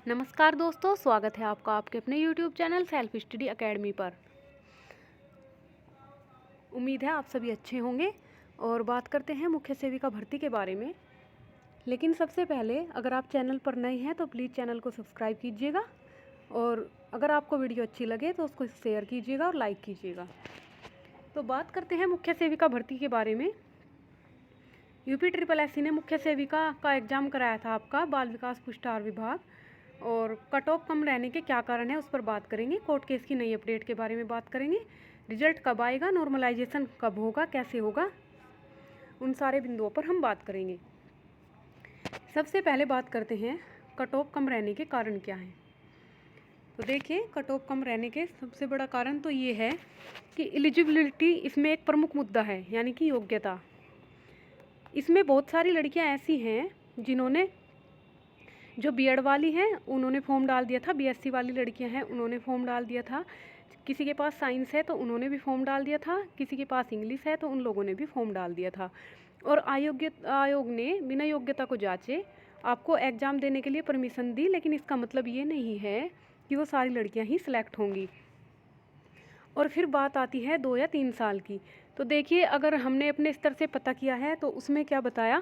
नमस्कार दोस्तों, स्वागत है आपका आपके अपने YouTube channel self study academy पर। उम्मीद है आप सभी अच्छे होंगे और बात करते हैं मुख्य सेविका भर्ती के बारे में। लेकिन सबसे पहले अगर आप चैनल पर नए हैं तो प्लीज़ चैनल को सब्सक्राइब कीजिएगा और अगर आपको वीडियो अच्छी लगे तो उसको शेयर कीजिएगा और लाइक कीजिएगा। तो बात करते हैं मुख्य सेविका भर्ती के बारे में। UPSSC ने मुख्य सेविका का एग्ज़ाम कराया था आपका बाल विकास पुष्टाहार विभाग, और कट ऑफ कम रहने के क्या कारण है उस पर बात करेंगे। कोर्ट केस की नई अपडेट के बारे में बात करेंगे। रिजल्ट कब आएगा, नॉर्मलाइजेशन कब होगा, कैसे होगा, उन सारे बिंदुओं पर हम बात करेंगे। सबसे पहले बात करते हैं कट ऑफ कम रहने के कारण क्या हैं। तो देखिए, कट ऑफ कम रहने के सबसे बड़ा कारण तो ये है कि एलिजिबिलिटी इसमें एक प्रमुख मुद्दा है, यानी कि योग्यता। इसमें बहुत सारी लड़कियां ऐसी हैं जिन्होंने जो बीएड वाली हैं उन्होंने फॉर्म डाल दिया था, BSc वाली लड़कियां हैं उन्होंने फॉर्म डाल दिया था, किसी के पास साइंस है तो उन्होंने भी फॉर्म डाल दिया था, किसी के पास इंग्लिश है तो उन लोगों ने भी फॉर्म डाल दिया था। और आयोग ने बिना योग्यता को जांचे आपको एग्ज़ाम देने के लिए परमिशन दी। लेकिन इसका मतलब ये नहीं है कि वो सारी लड़कियाँ ही सिलेक्ट होंगी। और फिर बात आती है 2 या 3 साल की। तो देखिए, अगर हमने अपने स्तर से पता किया है तो उसमें क्या बताया,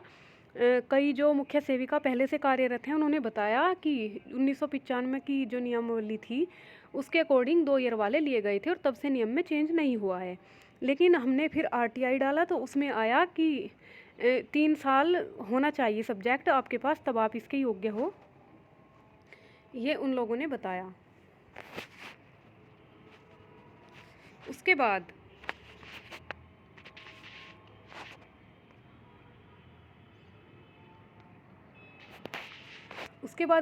कई जो मुख्य सेविका पहले से कार्यरत हैं उन्होंने बताया कि 1995 की जो नियमावली थी उसके अकॉर्डिंग 2 ईयर वाले लिए गए थे और तब से नियम में चेंज नहीं हुआ है। लेकिन हमने फिर RTI डाला तो उसमें आया कि 3 साल होना चाहिए सब्जेक्ट आपके पास, तब आप इसके योग्य हो, ये उन लोगों ने बताया। उसके बाद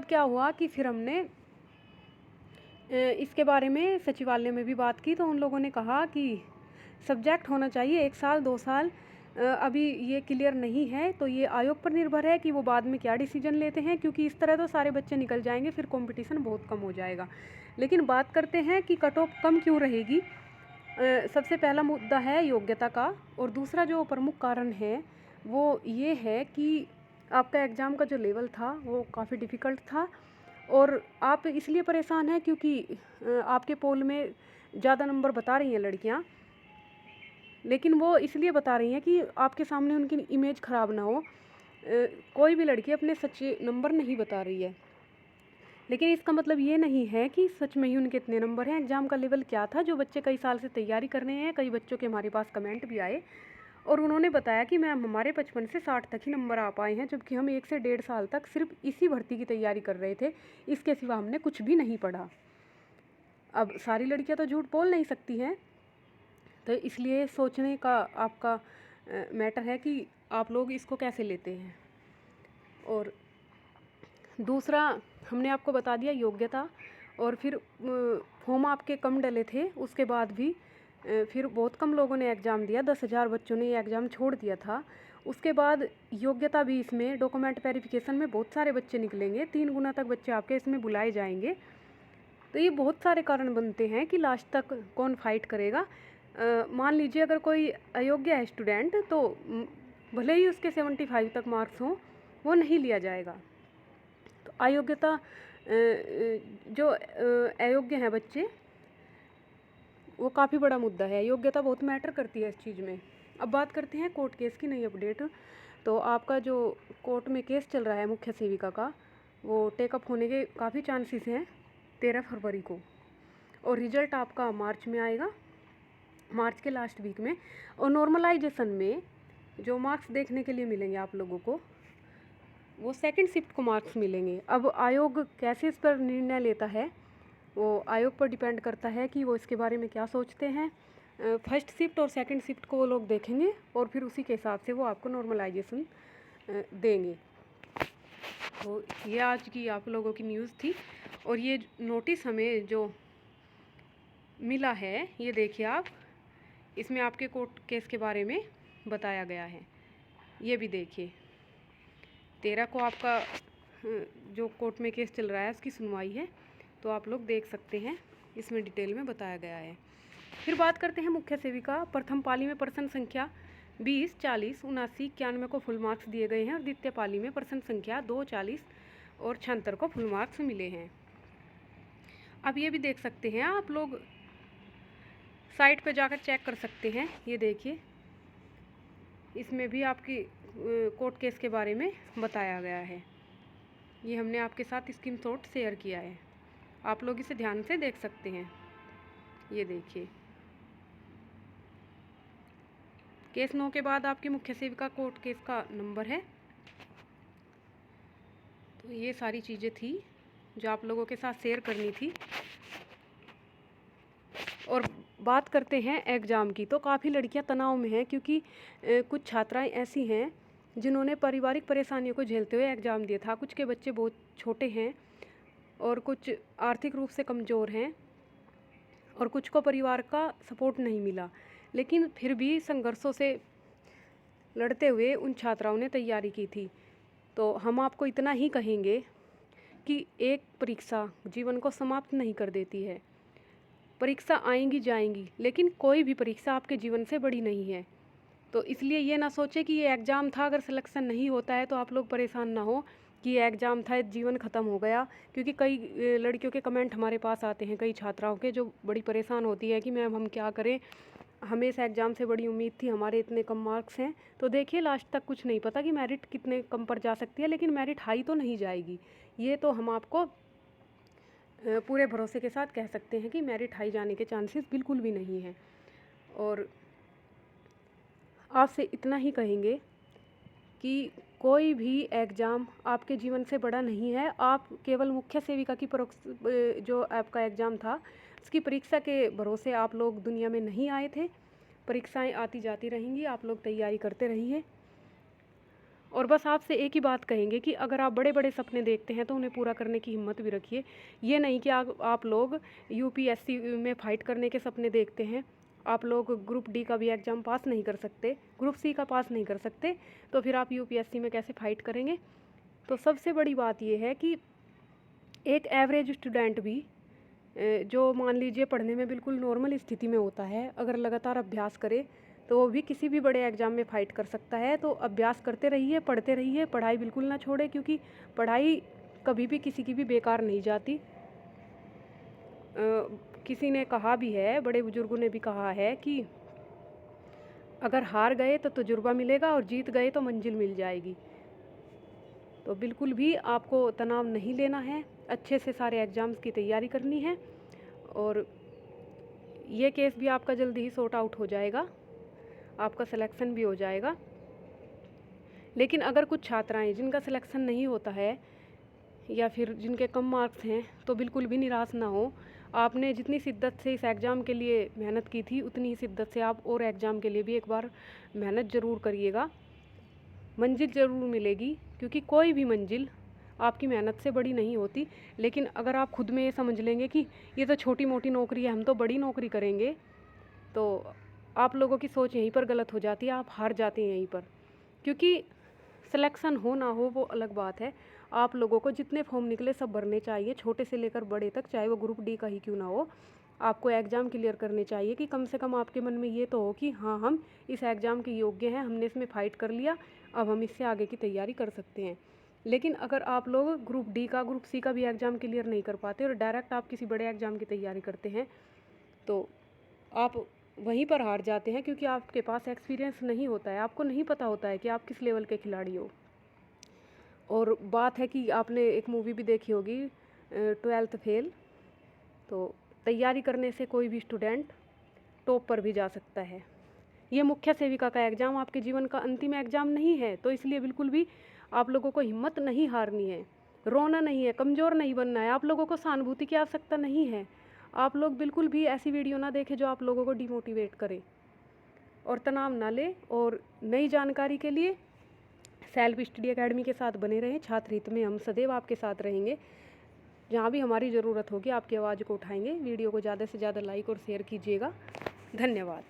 क्या हुआ कि फिर हमने इसके बारे में सचिवालय में भी बात की तो उन लोगों ने कहा कि सब्जेक्ट होना चाहिए 1 साल 2 साल, अभी ये क्लियर नहीं है। तो ये आयोग पर निर्भर है कि वो बाद में क्या डिसीजन लेते हैं, क्योंकि इस तरह तो सारे बच्चे निकल जाएंगे, फिर कंपटीशन बहुत कम हो जाएगा। लेकिन बात करते हैं कि कट ऑफ कम क्यों रहेगी। सबसे पहला मुद्दा है योग्यता का, और दूसरा जो प्रमुख कारण है वो ये है कि आपका एग्ज़ाम का जो लेवल था वो काफ़ी डिफ़िकल्ट था। और आप इसलिए परेशान हैं क्योंकि आपके पोल में ज़्यादा नंबर बता रही हैं लड़कियां, लेकिन वो इसलिए बता रही हैं कि आपके सामने उनकी इमेज ख़राब ना हो। कोई भी लड़की अपने सच्चे नंबर नहीं बता रही है, लेकिन इसका मतलब ये नहीं है कि सच में ही उनके इतने नंबर हैं। एग्ज़ाम का लेवल क्या था, जो बच्चे कई साल से तैयारी कर रहे हैं, कई बच्चों के हमारे पास कमेंट भी आए और उन्होंने बताया कि मैम हमारे 55 से 60 तक ही नंबर आ पाए हैं, जबकि हम 1 से 1.5 साल तक सिर्फ इसी भर्ती की तैयारी कर रहे थे, इसके सिवा हमने कुछ भी नहीं पढ़ा। अब सारी लड़कियां तो झूठ बोल नहीं सकती हैं, तो इसलिए सोचने का आपका मैटर है कि आप लोग इसको कैसे लेते हैं। और दूसरा हमने आपको बता दिया योग्यता, और फिर फॉर्म आपके कम डले थे, उसके बाद भी फिर बहुत कम लोगों ने एग्ज़ाम दिया, 10,000 बच्चों ने ये एग्ज़ाम छोड़ दिया था। उसके बाद योग्यता भी इसमें डॉक्यूमेंट वेरिफिकेशन में बहुत सारे बच्चे निकलेंगे, 3 गुना तक बच्चे आपके इसमें बुलाए जाएंगे। तो ये बहुत सारे कारण बनते हैं कि लास्ट तक कौन फाइट करेगा। मान लीजिए अगर कोई अयोग्य है स्टूडेंट तो भले ही उसके 75 तक मार्क्स हों, वो नहीं लिया जाएगा। तो अयोग्यता जो अयोग्य हैं बच्चे, वो काफ़ी बड़ा मुद्दा है। योग्यता बहुत मैटर करती है इस चीज़ में। अब बात करते हैं कोर्ट केस की नई अपडेट। तो आपका जो कोर्ट में केस चल रहा है मुख्य सेविका का, वो टेकअप होने के काफ़ी चांसेस हैं 13 फरवरी को, और रिज़ल्ट आपका मार्च में आएगा, मार्च के लास्ट वीक में। और नॉर्मलाइजेशन में जो मार्क्स देखने के लिए मिलेंगे आप लोगों को, वो सेकंड शिफ्ट को मार्क्स मिलेंगे। अब आयोग कैसे इस पर निर्णय लेता है वो आयोग पर डिपेंड करता है कि वो इसके बारे में क्या सोचते हैं। फर्स्ट शिफ्ट और सेकंड शिफ्ट को वो लोग देखेंगे और फिर उसी के हिसाब से वो आपको नॉर्मलाइजेशन देंगे। तो ये आज की आप लोगों की न्यूज़ थी। और ये नोटिस हमें जो मिला है, ये देखिए आप, इसमें आपके कोर्ट केस के बारे में बताया गया है। ये भी देखिए, 13 को आपका जो कोर्ट में केस चल रहा है उसकी सुनवाई है, तो आप लोग देख सकते हैं, इसमें डिटेल में बताया गया है। फिर बात करते हैं मुख्य सेविका। प्रथम पाली में प्रश्न संख्या 20, 40, 79, 91 को फुल मार्क्स दिए गए हैं और द्वितीय पाली में प्रश्न संख्या 2, 40, और छात्र को फुल मार्क्स मिले हैं। अब ये भी देख सकते हैं आप लोग, साइट पे जाकर चेक कर सकते हैं। ये देखिए, इसमें भी आपकी कोर्ट केस के बारे में बताया गया है। ये हमने आपके साथ स्क्रीनशॉट शेयर किया है, आप लोग इसे ध्यान से देख सकते हैं। ये देखिए, केस 9 के बाद आपकी मुख्य सेविका कोर्ट केस का नंबर है। तो ये सारी चीज़ें थी जो आप लोगों के साथ शेयर करनी थी। और बात करते हैं एग्ज़ाम की, तो काफ़ी लड़कियां तनाव में हैं, क्योंकि कुछ छात्राएं ऐसी हैं जिन्होंने पारिवारिक परेशानियों को झेलते हुए एग्ज़ाम दिया था। कुछ के बच्चे बहुत छोटे हैं और कुछ आर्थिक रूप से कमज़ोर हैं और कुछ को परिवार का सपोर्ट नहीं मिला, लेकिन फिर भी संघर्षों से लड़ते हुए उन छात्राओं ने तैयारी की थी। तो हम आपको इतना ही कहेंगे कि एक परीक्षा जीवन को समाप्त नहीं कर देती है। परीक्षा आएंगी जाएंगी, लेकिन कोई भी परीक्षा आपके जीवन से बड़ी नहीं है। तो इसलिए ये ना सोचे कि ये एग्ज़ाम था, अगर सिलेक्शन नहीं होता है तो आप लोग परेशान ना हो कि ये एग्ज़ाम था, जीवन ख़त्म हो गया। क्योंकि कई लड़कियों के कमेंट हमारे पास आते हैं, कई छात्राओं के, जो बड़ी परेशान होती है कि मैम हम क्या करें, हमें इस एग्ज़ाम से बड़ी उम्मीद थी, हमारे इतने कम मार्क्स हैं। तो देखिए, लास्ट तक कुछ नहीं पता कि मेरिट कितने कम पर जा सकती है, लेकिन मेरिट हाई तो नहीं जाएगी। ये तो हम आपको पूरे भरोसे के साथ कह सकते हैं कि मेरिट हाई जाने के चांसेस बिल्कुल भी नहीं हैं। और आपसे इतना ही कहेंगे कि कोई भी एग्ज़ाम आपके जीवन से बड़ा नहीं है। आप केवल मुख्य सेविका की जो आपका एग्ज़ाम था, उसकी परीक्षा के भरोसे आप लोग दुनिया में नहीं आए थे। परीक्षाएं आती जाती रहेंगी, आप लोग तैयारी करते रहिए। और बस आपसे एक ही बात कहेंगे कि अगर आप बड़े बड़े सपने देखते हैं तो उन्हें पूरा करने की हिम्मत भी रखिए। ये नहीं कि आप लोग यूपीएससी में फ़ाइट करने के सपने देखते हैं, आप लोग ग्रुप डी का भी एग्ज़ाम पास नहीं कर सकते, ग्रुप सी का पास नहीं कर सकते, तो फिर आप यूपीएससी में कैसे फ़ाइट करेंगे। तो सबसे बड़ी बात यह है कि एक एवरेज स्टूडेंट भी, जो मान लीजिए पढ़ने में बिल्कुल नॉर्मल स्थिति में होता है, अगर लगातार अभ्यास करे तो वो भी किसी भी बड़े एग्ज़ाम में फ़ाइट कर सकता है। तो अभ्यास करते रहिए, पढ़ते रहिए, पढ़ाई बिल्कुल ना छोड़े, क्योंकि पढ़ाई कभी भी किसी की भी बेकार नहीं जाती। किसी ने कहा भी है, बड़े बुजुर्गों ने भी कहा है कि अगर हार गए तो तजुर्बा मिलेगा और जीत गए तो मंजिल मिल जाएगी। तो बिल्कुल भी आपको तनाव नहीं लेना है, अच्छे से सारे एग्ज़ाम्स की तैयारी करनी है और ये केस भी आपका जल्दी ही सॉर्ट आउट हो जाएगा, आपका सिलेक्शन भी हो जाएगा। लेकिन अगर कुछ छात्राएं जिनका सिलेक्शन नहीं होता है या फिर जिनके कम मार्क्स हैं, तो बिल्कुल भी निराश ना हो। आपने जितनी शिद्दत से इस एग्ज़ाम के लिए मेहनत की थी, उतनी ही शिद्दत से आप और एग्ज़ाम के लिए भी एक बार मेहनत ज़रूर करिएगा। मंजिल ज़रूर मिलेगी, क्योंकि कोई भी मंजिल आपकी मेहनत से बड़ी नहीं होती। लेकिन अगर आप खुद में ये समझ लेंगे कि ये तो छोटी मोटी नौकरी है, हम तो बड़ी नौकरी करेंगे, तो आप लोगों की सोच यहीं पर गलत हो जाती है, आप हार जाते हैं यहीं पर। क्योंकि सिलेक्शन हो ना हो वो अलग बात है, आप लोगों को जितने फॉर्म निकले सब भरने चाहिए, छोटे से लेकर बड़े तक, चाहे वो ग्रुप डी का ही क्यों ना हो। आपको एग्ज़ाम क्लियर करने चाहिए कि कम से कम आपके मन में ये तो हो कि हाँ, हम इस एग्ज़ाम के योग्य हैं, हमने इसमें फ़ाइट कर लिया, अब हम इससे आगे की तैयारी कर सकते हैं। लेकिन अगर आप लोग ग्रुप डी का, ग्रुप सी का भी एग्ज़ाम क्लियर नहीं कर पाते और डायरेक्ट आप किसी बड़े एग्ज़ाम की तैयारी करते हैं, तो आप वहीं पर हार जाते हैं, क्योंकि आपके पास एक्सपीरियंस नहीं होता है, आपको नहीं पता होता है कि आप किस लेवल के खिलाड़ी हो। और बात है कि आपने एक मूवी भी देखी होगी, 12th फेल। तो तैयारी करने से कोई भी स्टूडेंट टॉप पर भी जा सकता है। ये मुख्य सेविका का एग्ज़ाम आपके जीवन का अंतिम एग्ज़ाम नहीं है, तो इसलिए बिल्कुल भी आप लोगों को हिम्मत नहीं हारनी है, रोना नहीं है, कमज़ोर नहीं बनना है, आप लोगों को सहानुभूति की आवश्यकता नहीं है। आप लोग बिल्कुल भी ऐसी वीडियो ना देखें जो आप लोगों को डिमोटिवेट करे, और तनाव ना ले। और नई जानकारी के लिए सेल्फ स्टडी एकेडमी के साथ बने रहें। छात्र हित में हम सदैव आपके साथ रहेंगे, जहाँ भी हमारी ज़रूरत होगी आपकी आवाज़ को उठाएंगे। वीडियो को ज़्यादा से ज़्यादा लाइक और शेयर कीजिएगा। धन्यवाद।